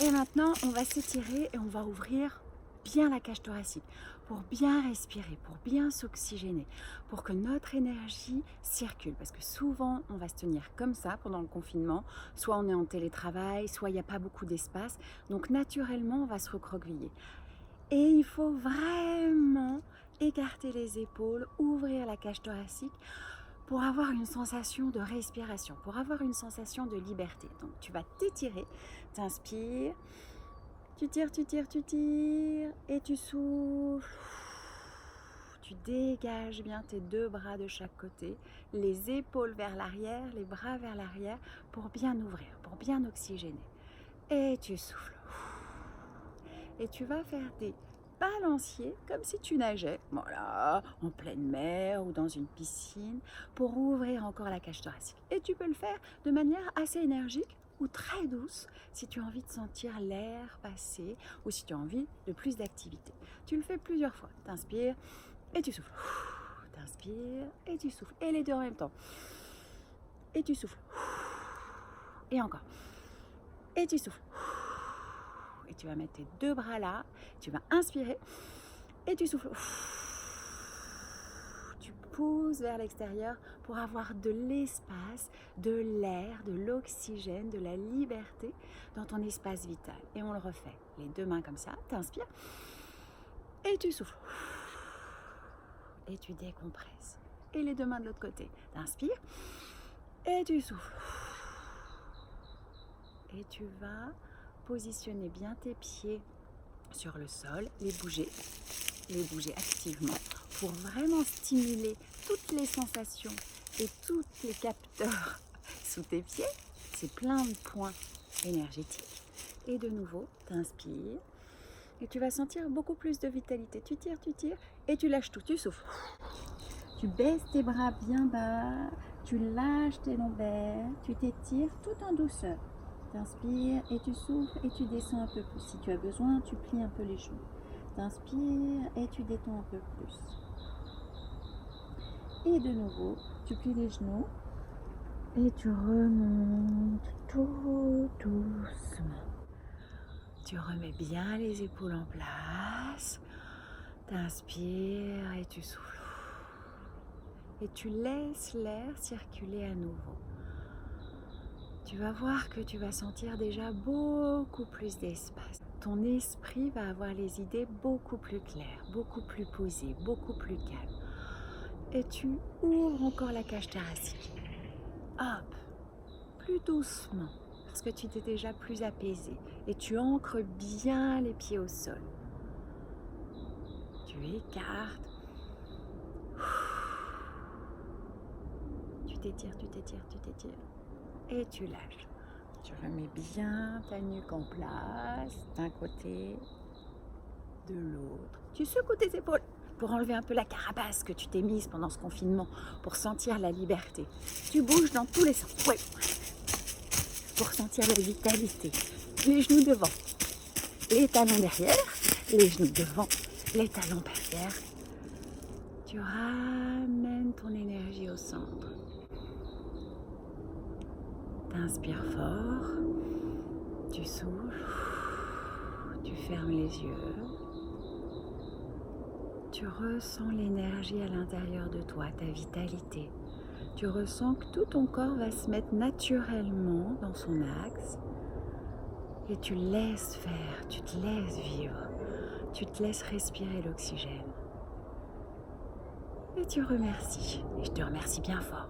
Et maintenant, on va s'étirer et on va ouvrir bien la cage thoracique pour bien respirer, pour bien s'oxygéner, pour que notre énergie circule. Parce que souvent, on va se tenir comme ça pendant le confinement. Soit on est en télétravail, soit il n'y a pas beaucoup d'espace. Donc naturellement, on va se recroqueviller. Et il faut vraiment écarter les épaules, ouvrir la cage thoracique pour avoir une sensation de respiration, pour avoir une sensation de liberté. Donc tu vas t'étirer, t'inspires, tu tires, tu tires, tu tires et tu souffles. Tu dégages bien tes deux bras de chaque côté, les épaules vers l'arrière, les bras vers l'arrière pour bien ouvrir, pour bien oxygéner. Et tu souffles. Et tu vas faire des balanciers comme si tu nageais, voilà, en pleine mer ou dans une piscine, pour ouvrir encore la cage thoracique. Et tu peux le faire de manière assez énergique ou très douce si tu as envie de sentir l'air passer ou si tu as envie de plus d'activité. Tu le fais plusieurs fois. T'inspires et tu souffles. T'inspires et tu souffles. Et les deux en même temps. Et tu souffles. Et encore. Et tu souffles. Et tu vas mettre tes deux bras là, tu vas inspirer et tu souffles. Tu pousses vers l'extérieur pour avoir de l'espace, de l'air, de l'oxygène, de la liberté dans ton espace vital. Et on le refait. Les deux mains comme ça, tu inspires et tu souffles. Et tu décompresses. Et les deux mains de l'autre côté. Tu inspires et tu souffles. Et tu vas positionner bien tes pieds sur le sol, les bouger activement pour vraiment stimuler toutes les sensations et tous les capteurs sous tes pieds. C'est plein de points énergétiques. Et de nouveau, tu inspires et tu vas sentir beaucoup plus de vitalité. Tu tires et tu lâches tout, tu souffles. Tu baisses tes bras bien bas, tu lâches tes lombaires, tu t'étires tout en douceur. Tu inspires et tu souffles et tu descends un peu plus. Si tu as besoin, tu plies un peu les genoux. Tu inspires et tu détends un peu plus. Et de nouveau, tu plies les genoux et tu remontes tout doucement. Tu remets bien les épaules en place. Tu inspires et tu souffles. Et tu laisses l'air circuler à nouveau. Tu vas voir que tu vas sentir déjà beaucoup plus d'espace. Ton esprit va avoir les idées beaucoup plus claires, beaucoup plus posées, beaucoup plus calmes. Et tu ouvres encore la cage thoracique. Hop, plus doucement, parce que tu t'es déjà plus apaisé. Et tu ancres bien les pieds au sol. Tu écartes. Tu t'étires, tu t'étires, tu t'étires. Et tu lâches. Tu remets bien ta nuque en place, d'un côté, de l'autre. Tu secoues tes épaules pour enlever un peu la carapace que tu t'es mise pendant ce confinement, pour sentir la liberté. Tu bouges dans tous les sens, oui, pour sentir la vitalité. Les genoux devant, les talons derrière, les genoux devant, les talons derrière. Tu ramènes ton énergie au centre. T'inspires fort, tu souffles, tu fermes les yeux, tu ressens l'énergie à l'intérieur de toi, ta vitalité. Tu ressens que tout ton corps va se mettre naturellement dans son axe et tu laisses faire, tu te laisses vivre, tu te laisses respirer l'oxygène. Et tu remercies, et je te remercie bien fort.